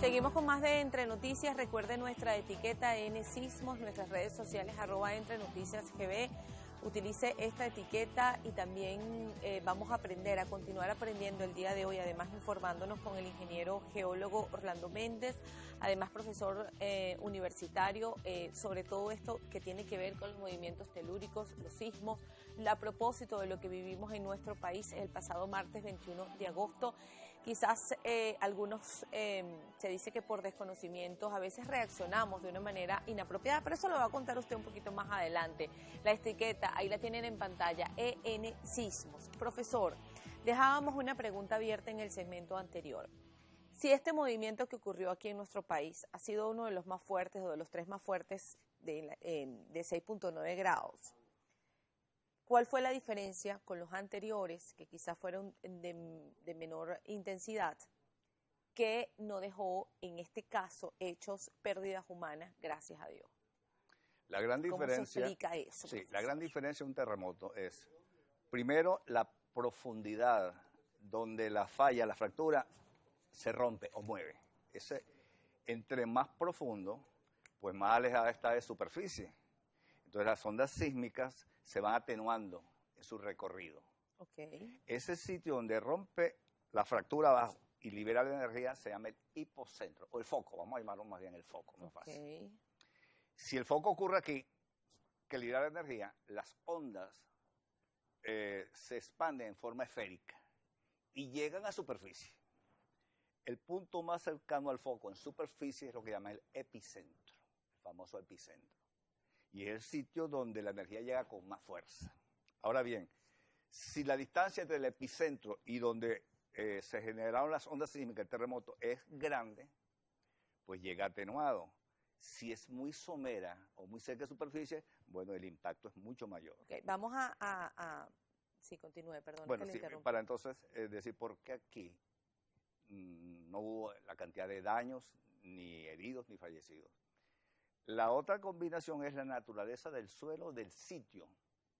Seguimos con más de Entre Noticias. Recuerde nuestra etiqueta N Sismos, nuestras redes sociales @EntreNoticiasGB. Utilice esta etiqueta y también vamos a continuar aprendiendo el día de hoy, además informándonos con el ingeniero geólogo Orlando Méndez, además profesor universitario, sobre todo esto que tiene que ver con los movimientos telúricos, los sismos, a propósito de lo que vivimos en nuestro país el pasado martes 21 de agosto. Quizás algunos se dice que por desconocimientos a veces reaccionamos de una manera inapropiada, pero eso lo va a contar usted un poquito más adelante. La etiqueta, ahí la tienen en pantalla, EN Sismos. Profesor, dejábamos una pregunta abierta en el segmento anterior. Si este movimiento que ocurrió aquí en nuestro país ha sido uno de los más fuertes o de los tres más fuertes de 6.9 grados, ¿cuál fue la diferencia con los anteriores, que quizás fueron de menor intensidad, que no dejó, en este caso, hechos pérdidas humanas, gracias a Dios? La gran diferencia, ¿cómo se explica eso? Sí, la gran diferencia de un terremoto es, primero, la profundidad donde la falla, la fractura, se rompe o mueve. Entre más profundo, pues más alejada está de superficie. Entonces las ondas sísmicas se van atenuando en su recorrido. Okay. Ese sitio donde rompe la fractura abajo y libera la energía se llama el hipocentro, o el foco, vamos a llamarlo más bien el foco, más fácil. Si el foco ocurre aquí, que libera la energía, las ondas se expanden en forma esférica y llegan a superficie. El punto más cercano al foco en superficie es lo que llama el epicentro, el famoso epicentro. Y es el sitio donde la energía llega con más fuerza. Ahora bien, si la distancia entre el epicentro y donde se generaron las ondas sísmicas del terremoto es grande, pues llega atenuado. Si es muy somera o muy cerca de superficie, bueno, el impacto es mucho mayor. Okay, vamos Sí, continúe, perdón. Bueno, sí, para entonces decir por qué aquí no hubo la cantidad de daños, ni heridos, ni fallecidos. La otra combinación es la naturaleza del suelo del sitio,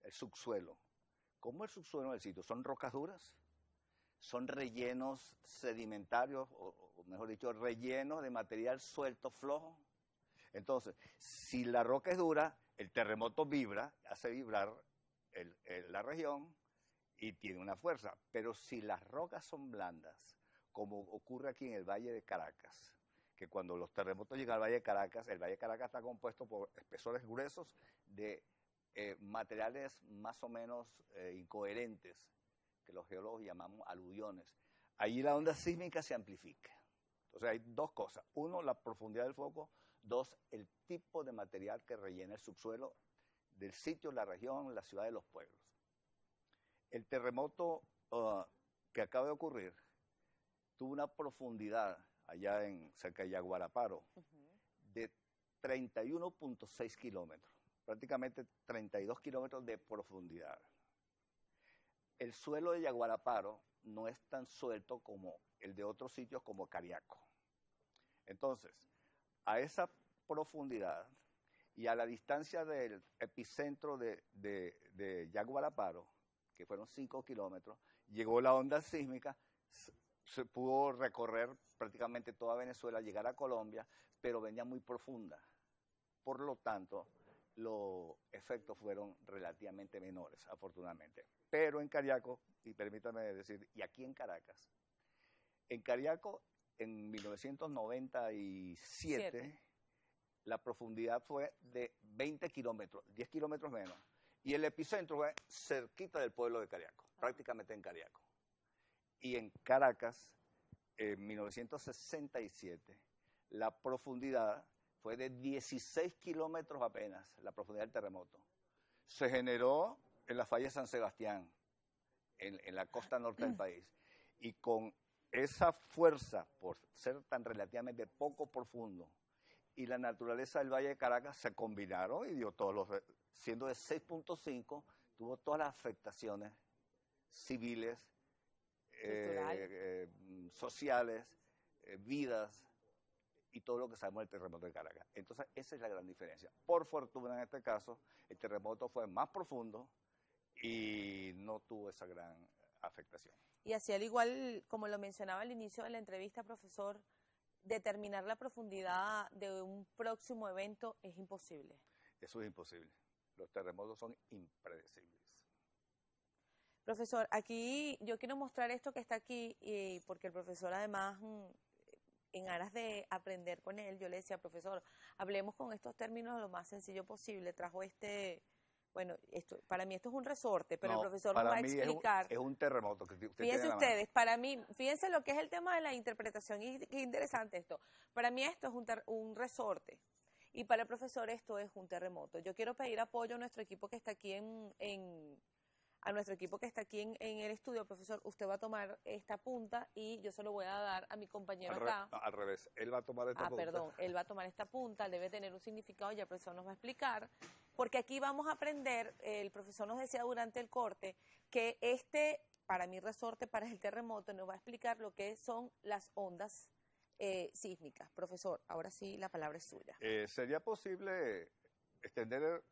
el subsuelo. ¿Cómo el subsuelo del sitio? ¿Son rocas duras? ¿Son rellenos sedimentarios, o mejor dicho, rellenos de material suelto, flojo? Entonces, si la roca es dura, el terremoto vibra, hace vibrar la región y tiene una fuerza. Pero si las rocas son blandas, como ocurre aquí en el Valle de Caracas, que cuando los terremotos llegan al Valle de Caracas, el Valle de Caracas está compuesto por espesores gruesos de materiales más o menos incoherentes, que los geólogos llamamos aluviones. Allí la onda sísmica se amplifica. Entonces hay dos cosas. Uno, la profundidad del foco. Dos, el tipo de material que rellena el subsuelo del sitio, la región, la ciudad, de los pueblos. El terremoto que acaba de ocurrir tuvo una profundidad allá cerca de Yaguaraparo, de 31.6 kilómetros, prácticamente 32 kilómetros de profundidad. El suelo de Yaguaraparo no es tan suelto como el de otros sitios como Cariaco. Entonces, a esa profundidad y a la distancia del epicentro de Yaguaraparo, que fueron 5 kilómetros, llegó la onda sísmica. Se pudo recorrer prácticamente toda Venezuela, llegar a Colombia, pero venía muy profunda. Por lo tanto, los efectos fueron relativamente menores, afortunadamente. Pero en Cariaco, y permítame decir, y aquí en Caracas, en Cariaco, en 1997, la profundidad fue de 20 kilómetros, 10 kilómetros menos, y el epicentro fue cerquita del pueblo de Cariaco, prácticamente en Cariaco. Y en Caracas, en 1967, la profundidad fue de 16 kilómetros apenas, la profundidad del terremoto. Se generó en la falla de San Sebastián, en la costa norte del país. Y con esa fuerza, por ser tan relativamente poco profundo, y la naturaleza del Valle de Caracas se combinaron y dio siendo de 6.5, tuvo todas las afectaciones civiles, sociales, vidas y todo lo que sabemos del terremoto de Caracas. Entonces, esa es la gran diferencia. Por fortuna, en este caso, el terremoto fue más profundo y no tuvo esa gran afectación. Y así, al igual, como lo mencionaba al inicio de la entrevista, profesor, determinar la profundidad de un próximo evento es imposible. Eso es imposible. Los terremotos son impredecibles. Profesor, aquí yo quiero mostrar esto que está aquí, y porque el profesor además, en aras de aprender con él, yo le decía, profesor, hablemos con estos términos lo más sencillo posible. Trajo bueno, para mí esto es un resorte, pero No, el profesor nos va a explicar. Es un terremoto que usted tiene Fíjense en la mano. ustedes, para mí, fíjense lo que es el tema de la interpretación, y qué interesante esto. Para mí esto es un resorte, y para el profesor esto es un terremoto. Yo quiero pedir apoyo a nuestro equipo que está aquí a nuestro equipo que está aquí en el estudio. Profesor, usted va a tomar esta punta y yo se lo voy a dar a mi compañero acá. Al revés, él va a tomar esta punta. Perdón, él va a tomar esta punta, debe tener un significado, ya el profesor nos va a explicar, porque aquí vamos a aprender, el profesor nos decía durante el corte, que para mi resorte, para el terremoto, nos va a explicar lo que son las ondas sísmicas. Profesor, ahora sí la palabra es suya. ¿Sería posible extender,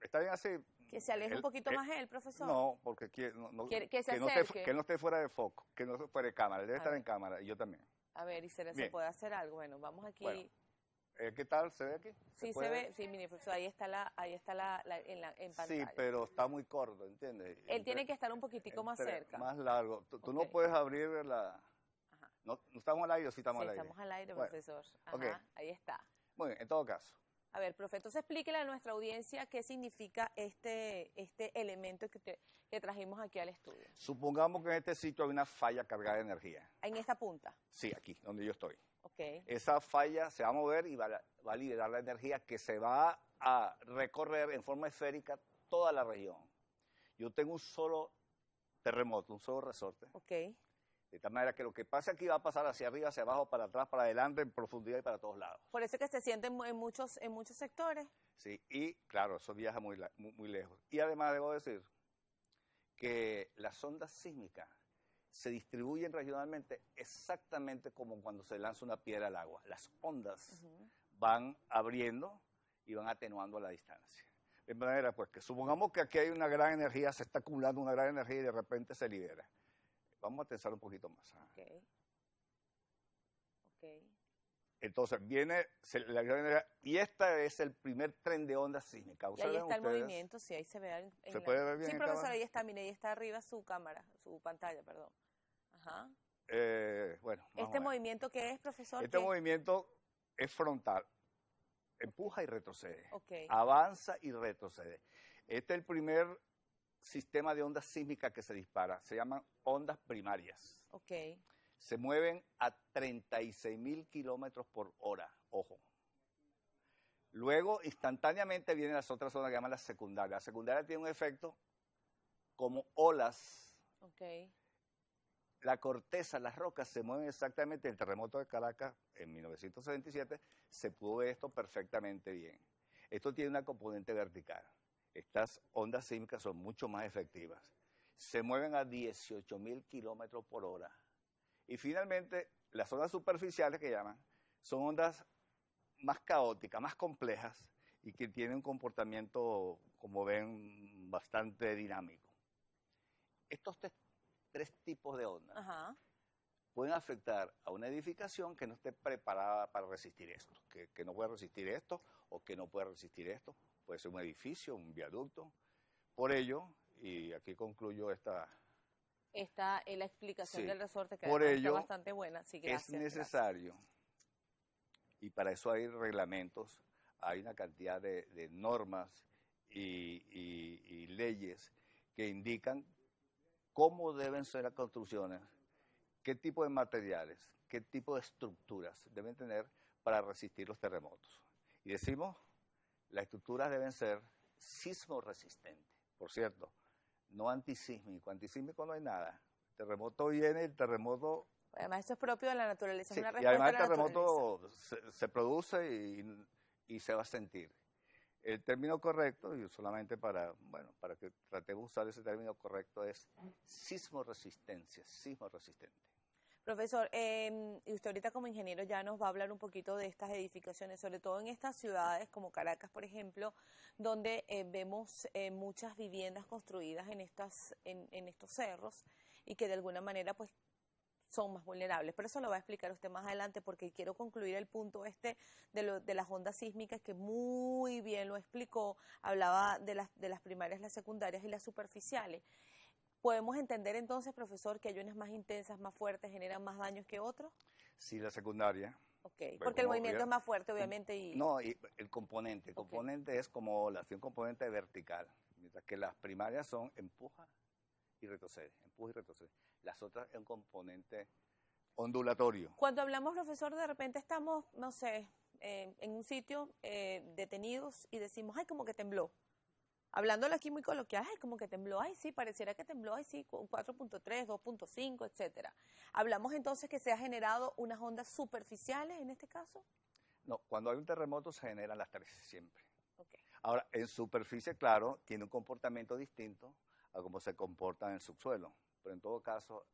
está bien así? Que se aleje un poquito más él, profesor. No, porque que no esté fuera de foco, que no esté fuera de cámara, debe estar en cámara, y yo también. A ver, y se puede hacer algo. Bueno, vamos aquí. Bueno, ¿qué tal? ¿Se ve aquí? Sí, se ve. Sí, mire, profesor, ahí está en pantalla. Sí, pero está muy corto, ¿entiendes? Él tiene que estar un poquitico más cerca. Más largo. Tú no puedes abrir la... Ajá. ¿No estamos al aire o sí estamos al aire? Sí, estamos al aire, bueno, profesor. Ajá, ahí está. Muy bien, en todo caso. A ver, profe, entonces explíquele a nuestra audiencia qué significa este elemento que trajimos aquí al estudio. Supongamos que en este sitio hay una falla cargada de energía. ¿En esta punta? Sí, aquí, donde yo estoy. Okay. Esa falla se va a mover y va a liberar la energía que se va a recorrer en forma esférica toda la región. Yo tengo un solo terremoto, un solo resorte. Okay. De tal manera que lo que pasa aquí va a pasar hacia arriba, hacia abajo, para atrás, para adelante, en profundidad y para todos lados. Por eso es que se siente en muchos sectores. Sí, y claro, eso viaja muy lejos. Y además debo decir que las ondas sísmicas se distribuyen regionalmente exactamente como cuando se lanza una piedra al agua. Las ondas van abriendo y van atenuando a la distancia. De manera pues que supongamos que aquí hay una gran energía, se está acumulando una gran energía y de repente se libera. Vamos a tensar un poquito más. Okay. Entonces viene la gran energía y este es el primer tren de ondas sísmicas. Y ahí está el movimiento, sí, ahí se ve. ¿Se puede ver bien? Sí, profesor, ahí está, mire, ahí está arriba su cámara, su pantalla, perdón. Ajá. Bueno. ¿Este movimiento qué es, profesor? Este movimiento es frontal. Empuja y retrocede. Okay. Avanza y retrocede. Este es el primer sistema de ondas sísmicas que se dispara. Se llaman ondas primarias. Okay. Se mueven a 36.000 kilómetros por hora. Ojo. Luego, instantáneamente vienen las otras ondas que llaman las secundarias. La secundaria tiene un efecto como olas. Okay. La corteza, las rocas se mueven exactamente. El terremoto de Caracas en 1977 se pudo ver esto perfectamente bien. Esto tiene una componente vertical. Estas ondas sísmicas son mucho más efectivas. Se mueven a 18.000 kilómetros por hora. Y finalmente, las ondas superficiales que llaman, son ondas más caóticas, más complejas y que tienen un comportamiento, como ven, bastante dinámico. Estos tres tipos de ondas pueden afectar a una edificación que no esté preparada para resistir esto, que no puede resistir esto o que no puede resistir esto. Puede ser un edificio, un viaducto. Por ello, y aquí concluyo esta la explicación del resorte, que está bastante buena. Sí, gracias, es necesario, y para eso hay reglamentos, hay una cantidad de normas y leyes que indican cómo deben ser las construcciones, qué tipo de materiales, qué tipo de estructuras deben tener para resistir los terremotos. Y decimos, las estructuras deben ser sismo resistentes. Por cierto, no antisísmico. Antisísmico no hay nada. El terremoto viene, el terremoto... Además, esto es propio de la naturaleza. Sí, es una y además el respuesta a la terremoto se produce y se va a sentir. El término correcto, y solamente para que tratemos de usar ese término correcto, es sismoresistencia, sismo resistente. Profesor, y usted ahorita como ingeniero ya nos va a hablar un poquito de estas edificaciones, sobre todo en estas ciudades como Caracas, por ejemplo, donde vemos muchas viviendas construidas en estos cerros y que de alguna manera pues son más vulnerables. Pero eso lo va a explicar usted más adelante porque quiero concluir el punto de las ondas sísmicas que muy bien lo explicó. Hablaba de las primarias, las secundarias y las superficiales. ¿Podemos entender entonces, profesor, que hay unas más intensas, más fuertes, generan más daños que otros? Sí, la secundaria. Okay, porque el movimiento es más fuerte, obviamente. No, y el componente es como un componente vertical, mientras que las primarias son empuja y retrocede. Las otras es un componente ondulatorio. Cuando hablamos, profesor, de repente estamos, no sé, en un sitio detenidos y decimos, ay, como que tembló. Hablándolo aquí muy coloquial, ay, como que tembló, ay, sí, pareciera que tembló, ay, sí, 4.3, 2.5, etcétera. ¿Hablamos entonces que se ha generado unas ondas superficiales en este caso? No, cuando hay un terremoto se generan las tres siempre. Okay. Ahora, en superficie, claro, tiene un comportamiento distinto a cómo se comporta en el subsuelo, pero en todo caso,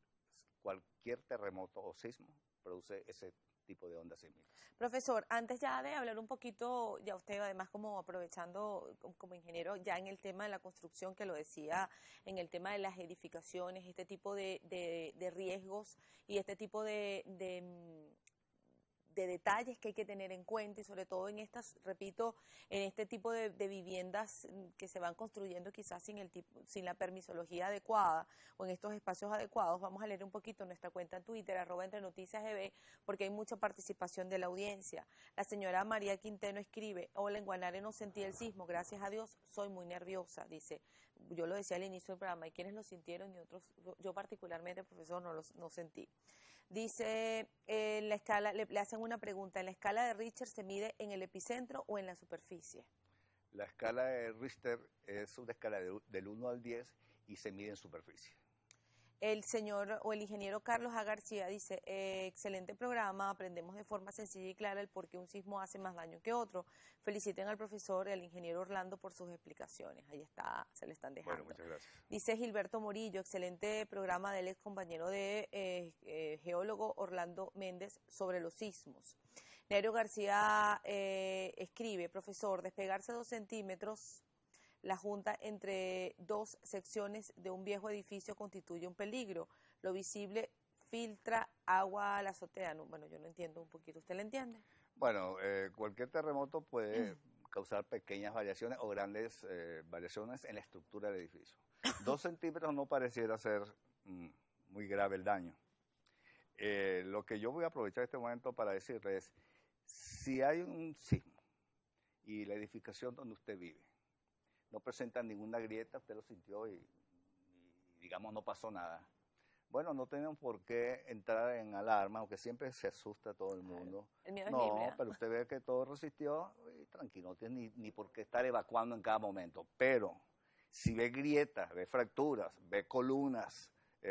cualquier terremoto o sismo produce ese tipo de ondas sísmicas. Profesor, antes ya de hablar un poquito, ya usted además como aprovechando como ingeniero ya en el tema de la construcción, que lo decía, en el tema de las edificaciones, este tipo de riesgos y este tipo de detalles que hay que tener en cuenta y sobre todo en estas, repito, en este tipo de viviendas que se van construyendo quizás sin la permisología adecuada o en estos espacios adecuados. Vamos a leer un poquito nuestra cuenta en Twitter, @entrenoticiasgb, porque hay mucha participación de la audiencia. La señora María Quinteno escribe, hola, en Guanare no sentí el sismo, gracias a Dios, soy muy nerviosa, dice. Yo lo decía al inicio del programa, hay quienes lo sintieron y otros, yo particularmente, profesor, no sentí. Dice, la escala, le hacen una pregunta, ¿en la escala de Richter se mide en el epicentro o en la superficie? La escala de Richter es una escala del 1 al 10 y se mide en superficie. El señor o el ingeniero Carlos A. García dice, excelente programa, aprendemos de forma sencilla y clara el por qué un sismo hace más daño que otro. Feliciten al profesor y al ingeniero Orlando por sus explicaciones. Ahí está, se le están dejando. Bueno, muchas gracias. Dice Gilberto Morillo, excelente programa del ex compañero de geólogo Orlando Méndez sobre los sismos. Nerio García escribe, profesor, despegarse 2 centímetros la junta entre dos secciones de un viejo edificio constituye un peligro. Lo visible filtra agua a la azotea. No, bueno, yo no entiendo un poquito. ¿Usted lo entiende? Bueno, cualquier terremoto puede causar pequeñas variaciones o grandes variaciones en la estructura del edificio. 2 centímetros no pareciera ser muy grave el daño. Lo que yo voy a aprovechar este momento para decirles es, si hay un sismo y la edificación donde usted vive no presenta ninguna grieta, usted lo sintió y digamos no pasó nada. Bueno, no tenemos por qué entrar en alarma, aunque siempre se asusta a todo el mundo. El miedo es no, libre, ¿eh? Pero usted ve que todo resistió y tranquilo, no tiene ni por qué estar evacuando en cada momento. Pero si ve grietas, ve fracturas, ve columnas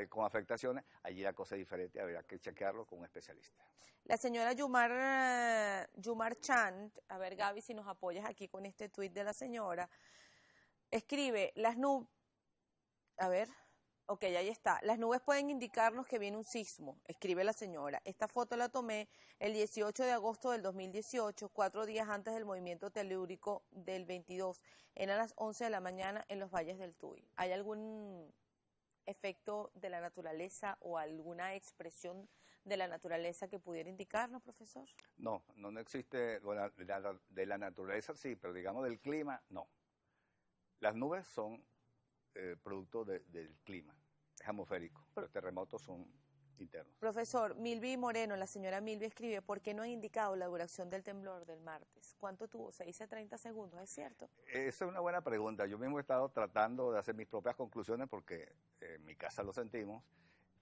con afectaciones, allí la cosa es diferente, habrá que chequearlo con un especialista. La señora Yumar Chant, a ver Gaby si nos apoyas aquí con este tuit de la señora, escribe, las nubes, a ver, ok, ahí está, las nubes pueden indicarnos que viene un sismo, escribe la señora. Esta foto la tomé el 18 de agosto del 2018, 4 días antes del movimiento telúrico del 22, eran las 11 de la mañana en los valles del Tuy. ¿Hay algún efecto de la naturaleza o alguna expresión de la naturaleza que pudiera indicarnos, profesor? No existe, bueno, de la naturaleza sí, pero digamos del clima, no. Las nubes son producto del clima, es atmosférico, los terremotos son internos. Profesor, Milby Moreno, la señora Milby escribe, ¿por qué no ha indicado la duración del temblor del martes? ¿Cuánto tuvo? Se dice 30 segundos, ¿es cierto? Esa es una buena pregunta. Yo mismo he estado tratando de hacer mis propias conclusiones porque en mi casa lo sentimos,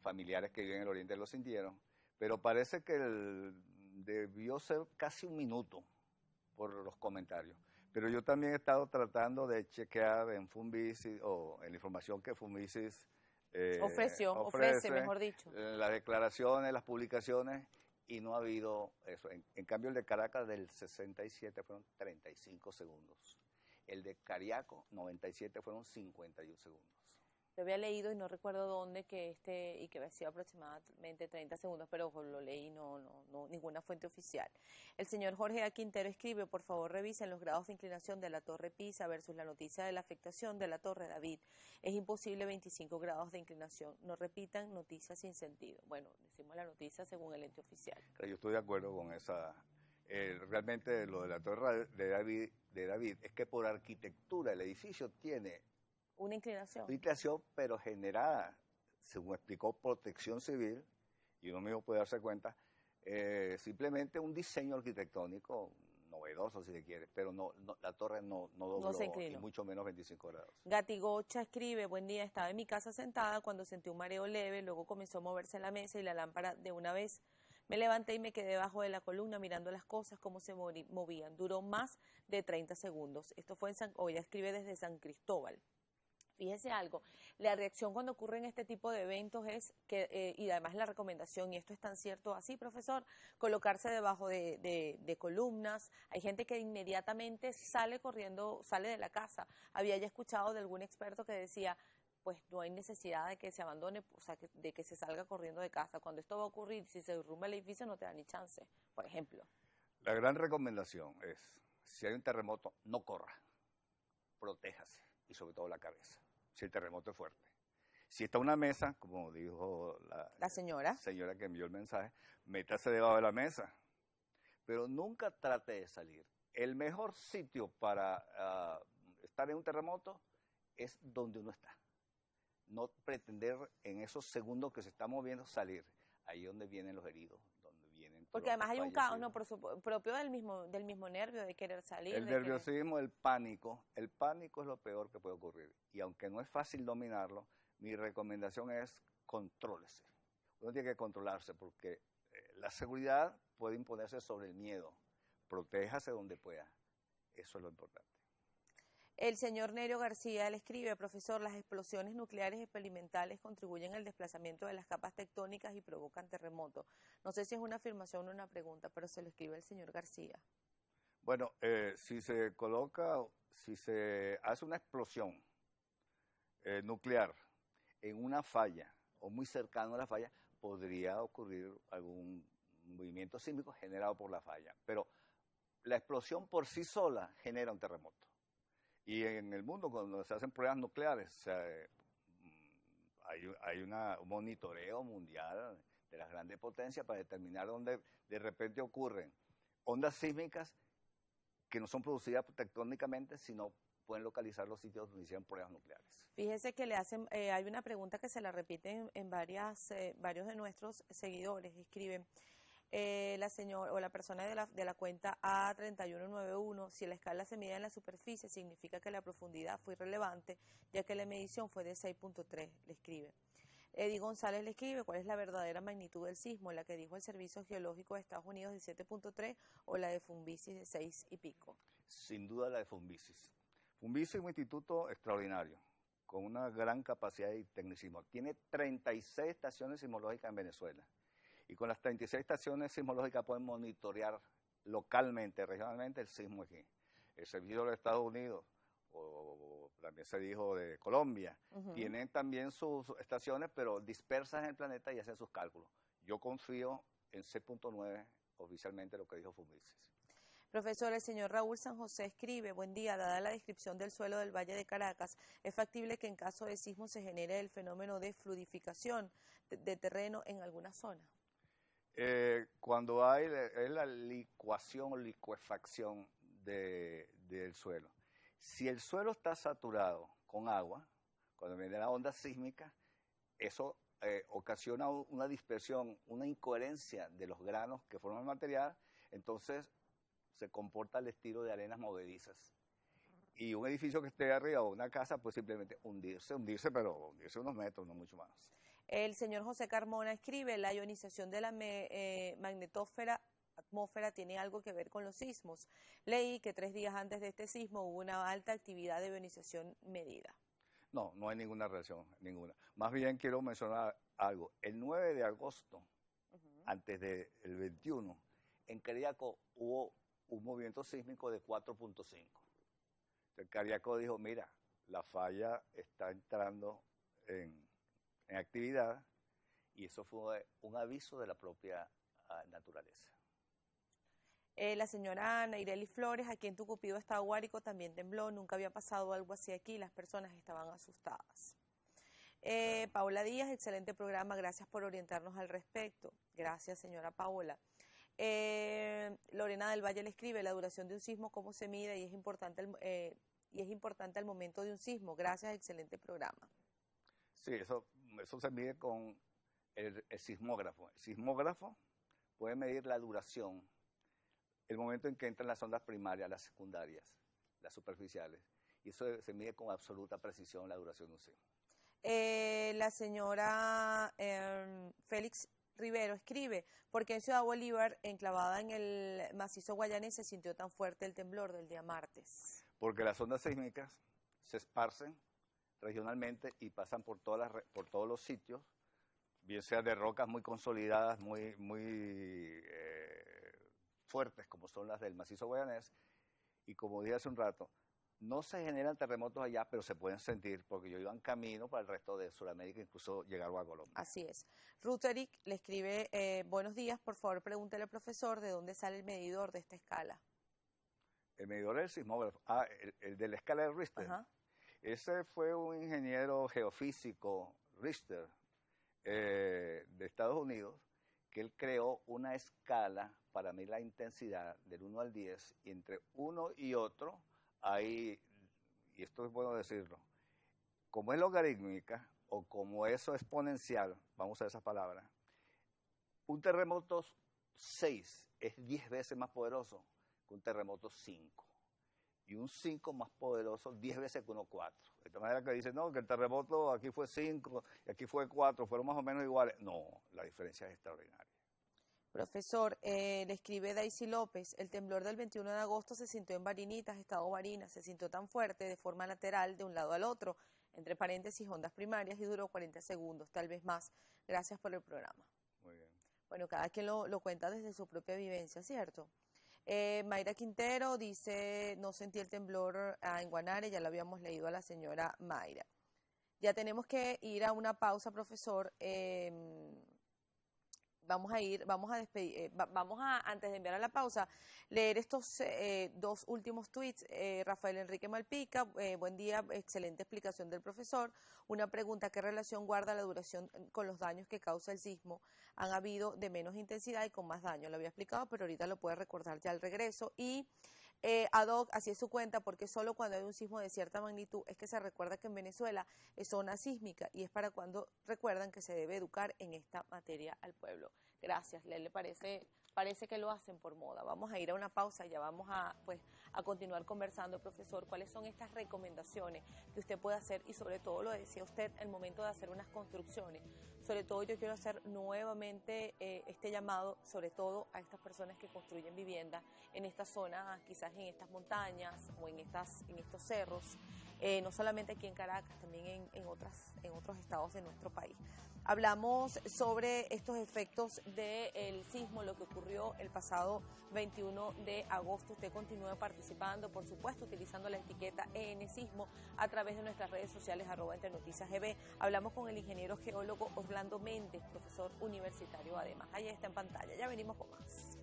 familiares que viven en el oriente lo sintieron, pero parece que debió ser casi 1 minuto por los comentarios. Pero yo también he estado tratando de chequear en Funvisis o en la información que Funvisis ofrece, mejor dicho. Las declaraciones, las publicaciones, y no ha habido eso. En cambio, el de Caracas del 67 fueron 35 segundos. El de Cariaco, 97, fueron 51 segundos. Yo había leído y no recuerdo dónde y que había sido aproximadamente 30 segundos, pero ojo, lo leí, no, ninguna fuente oficial. El señor Jorge A. Quintero escribe, por favor revisen los grados de inclinación de la Torre Pisa versus la noticia de la afectación de la Torre David. Es imposible 25 grados de inclinación. No repitan noticias sin sentido. Bueno, decimos la noticia según el ente oficial. Yo estoy de acuerdo con esa. Realmente lo de la Torre de David es que por arquitectura el edificio tiene Una inclinación. pero generada, según explicó Protección Civil, y uno mismo puede darse cuenta, simplemente un diseño arquitectónico novedoso, si se quiere, pero la torre no dobló, se inclinó. y mucho menos 25 grados. Gatigocha escribe, buen día, estaba en mi casa sentada cuando sentí un mareo leve, luego comenzó a moverse la mesa y la lámpara de una vez. Me levanté y me quedé debajo de la columna mirando las cosas, cómo se movían. Duró más de 30 segundos. Esto fue ella escribe desde San Cristóbal. Fíjese algo, la reacción cuando ocurren este tipo de eventos es que, y además la recomendación, y esto es tan cierto así, profesor, colocarse debajo de columnas. Hay gente que inmediatamente sale corriendo, sale de la casa. Había ya escuchado de algún experto que decía, pues no hay necesidad de que se abandone, o sea, de que se salga corriendo de casa. Cuando esto va a ocurrir, si se derrumba el edificio, no te da ni chance, por ejemplo. La gran recomendación es, si hay un terremoto, no corra, protéjase, y sobre todo la cabeza, si el terremoto es fuerte. Si está una mesa, como dijo la señora que envió el mensaje, métase debajo de la mesa, pero nunca trate de salir. El mejor sitio para estar en un terremoto es donde uno está. No pretender en esos segundos que se está moviendo salir. Ahí es donde vienen los heridos, donde vienen. Porque además hay un caos, ¿no? Propio del mismo nervio de querer salir. El nerviosismo, el pánico es lo peor que puede ocurrir. Y aunque no es fácil dominarlo, mi recomendación es contrólese. Uno tiene que controlarse porque la seguridad puede imponerse sobre el miedo. Protéjase donde pueda. Eso es lo importante. El señor Nerio García le escribe, profesor, las explosiones nucleares experimentales contribuyen al desplazamiento de las capas tectónicas y provocan terremotos. No sé si es una afirmación o una pregunta, pero se lo escribe el señor García. Bueno, si se hace una explosión nuclear en una falla o muy cercano a la falla, podría ocurrir algún movimiento sísmico generado por la falla. Pero la explosión por sí sola genera un terremoto. Y en el mundo, cuando se hacen pruebas nucleares, hay un monitoreo mundial de las grandes potencias para determinar dónde de repente ocurren ondas sísmicas que no son producidas tectónicamente, sino pueden localizar los sitios donde hicieron pruebas nucleares. Fíjese que le hacen, hay una pregunta que se la repiten en varios de nuestros seguidores. Escriben, la señora o la persona de la cuenta A3191, si la escala se mide en la superficie, significa que la profundidad fue irrelevante, ya que la medición fue de 6.3, le escribe. Eddie González le escribe, ¿cuál es la verdadera magnitud del sismo? ¿La que dijo el Servicio Geológico de Estados Unidos de 7.3 o la de Fumbisis de 6 y pico? Sin duda la de Fumbisis. Fumbisis es un instituto extraordinario, con una gran capacidad de tecnicismo. Tiene 36 estaciones sismológicas en Venezuela. Y con las 36 estaciones sismológicas pueden monitorear localmente, regionalmente, el sismo aquí. El Servicio de los Estados Unidos, o también se dijo de Colombia, tienen también sus estaciones, pero dispersas en el planeta y hacen sus cálculos. Yo confío en 6.9, oficialmente lo que dijo Fumbisis. Profesor, el señor Raúl San José escribe, buen día, dada la descripción del suelo del Valle de Caracas, ¿es factible que en caso de sismo se genere el fenómeno de fluidificación de terreno en alguna zona? Cuando hay la licuación o licuefacción del suelo. Si el suelo está saturado con agua, cuando viene la onda sísmica, eso ocasiona una dispersión, una incoherencia de los granos que forman el material, entonces se comporta al estilo de arenas movedizas. Y un edificio que esté arriba o una casa, pues simplemente hundirse, pero hundirse unos metros, no mucho más. El señor José Carmona escribe, la ionización de la atmósfera tiene algo que ver con los sismos. Leí que 3 días antes de este sismo hubo una alta actividad de ionización medida. No, no hay ninguna relación, ninguna. Más bien quiero mencionar algo. El 9 de agosto, antes del 21, en Cariaco hubo un movimiento sísmico de 4.5. El Cariaco dijo, mira, la falla está entrando en actividad, y eso fue un aviso de la propia naturaleza. La señora Naireli Flores, aquí en Tucupido, Estado Guárico, también tembló, nunca había pasado algo así aquí, las personas estaban asustadas. Paola Díaz, excelente programa, gracias por orientarnos al respecto. Gracias, señora Paola. Lorena del Valle le escribe, la duración de un sismo, cómo se mide, y es importante al momento de un sismo. Gracias, excelente programa. Sí, eso se mide con el sismógrafo. El sismógrafo puede medir la duración, el momento en que entran las ondas primarias, las secundarias, las superficiales, y eso se mide con absoluta precisión la duración de un sismo. La señora Félix Rivero escribe, ¿por qué en Ciudad Bolívar, enclavada en el macizo guayanés, se sintió tan fuerte el temblor del día martes? Porque las ondas sísmicas se esparcen regionalmente y pasan por todos los sitios, bien sea de rocas muy consolidadas, muy fuertes, como son las del macizo guayanés, y como dije hace un rato, no se generan terremotos allá, pero se pueden sentir, porque yo iba en camino para el resto de Sudamérica, incluso llegar a Colombia. Así es. Ruth Eric le escribe, buenos días, por favor pregúntele al profesor de dónde sale el medidor de esta escala. El medidor del sismógrafo, el de la escala de Richter. Ajá. Ese fue un ingeniero geofísico, Richter, de Estados Unidos, que él creó una escala para medir la intensidad del 1 al 10, y entre uno y otro hay, y esto es bueno decirlo, como es logarítmica o como eso es exponencial, vamos a esa palabra, un terremoto 6 es 10 veces más poderoso que un terremoto 5. Y un 5 más poderoso 10 veces que uno 4. De esta manera que dicen, no, que el terremoto aquí fue 5 y aquí fue 4, fueron más o menos iguales. No, la diferencia es extraordinaria. Profesor, le escribe Daisy López, el temblor del 21 de agosto se sintió en Barinitas, estado Barinas, se sintió tan fuerte de forma lateral de un lado al otro, entre paréntesis, ondas primarias, y duró 40 segundos, tal vez más. Gracias por el programa. Muy bien. Bueno, cada quien lo cuenta desde su propia vivencia, ¿cierto? Mayra Quintero dice, no sentí el temblor en Guanare, ya lo habíamos leído a la señora Mayra. Ya tenemos que ir a una pausa, profesor. Vamos a despedir, antes de enviar a la pausa, leer estos dos últimos tweets. Rafael Enrique Malpica, buen día, excelente explicación del profesor. Una pregunta, ¿qué relación guarda la duración con los daños que causa el sismo? Han habido de menos intensidad y con más daño. Lo había explicado, pero ahorita lo puede recordar ya al regreso. Y ad hoc, así es su cuenta, porque solo cuando hay un sismo de cierta magnitud es que se recuerda que en Venezuela es zona sísmica, y es para cuando recuerdan que se debe educar en esta materia al pueblo. Gracias, le parece que lo hacen por moda. Vamos a ir a una pausa y ya vamos a continuar conversando, profesor, cuáles son estas recomendaciones que usted puede hacer, y sobre todo, lo decía usted, el momento de hacer unas construcciones. Sobre todo yo quiero hacer nuevamente este llamado, sobre todo a estas personas que construyen viviendas en esta zona, quizás en estas montañas o en estos cerros, no solamente aquí en Caracas, también en otros estados de nuestro país. Hablamos sobre estos efectos del sismo, lo que ocurrió el pasado 21 de agosto. Usted continúa participando, por supuesto, utilizando la etiqueta ENSismo a través de nuestras redes sociales, @EntreNoticiasGB. Hablamos con el ingeniero geólogo Orlando Méndez, profesor universitario además. Ahí está en pantalla. Ya venimos con más.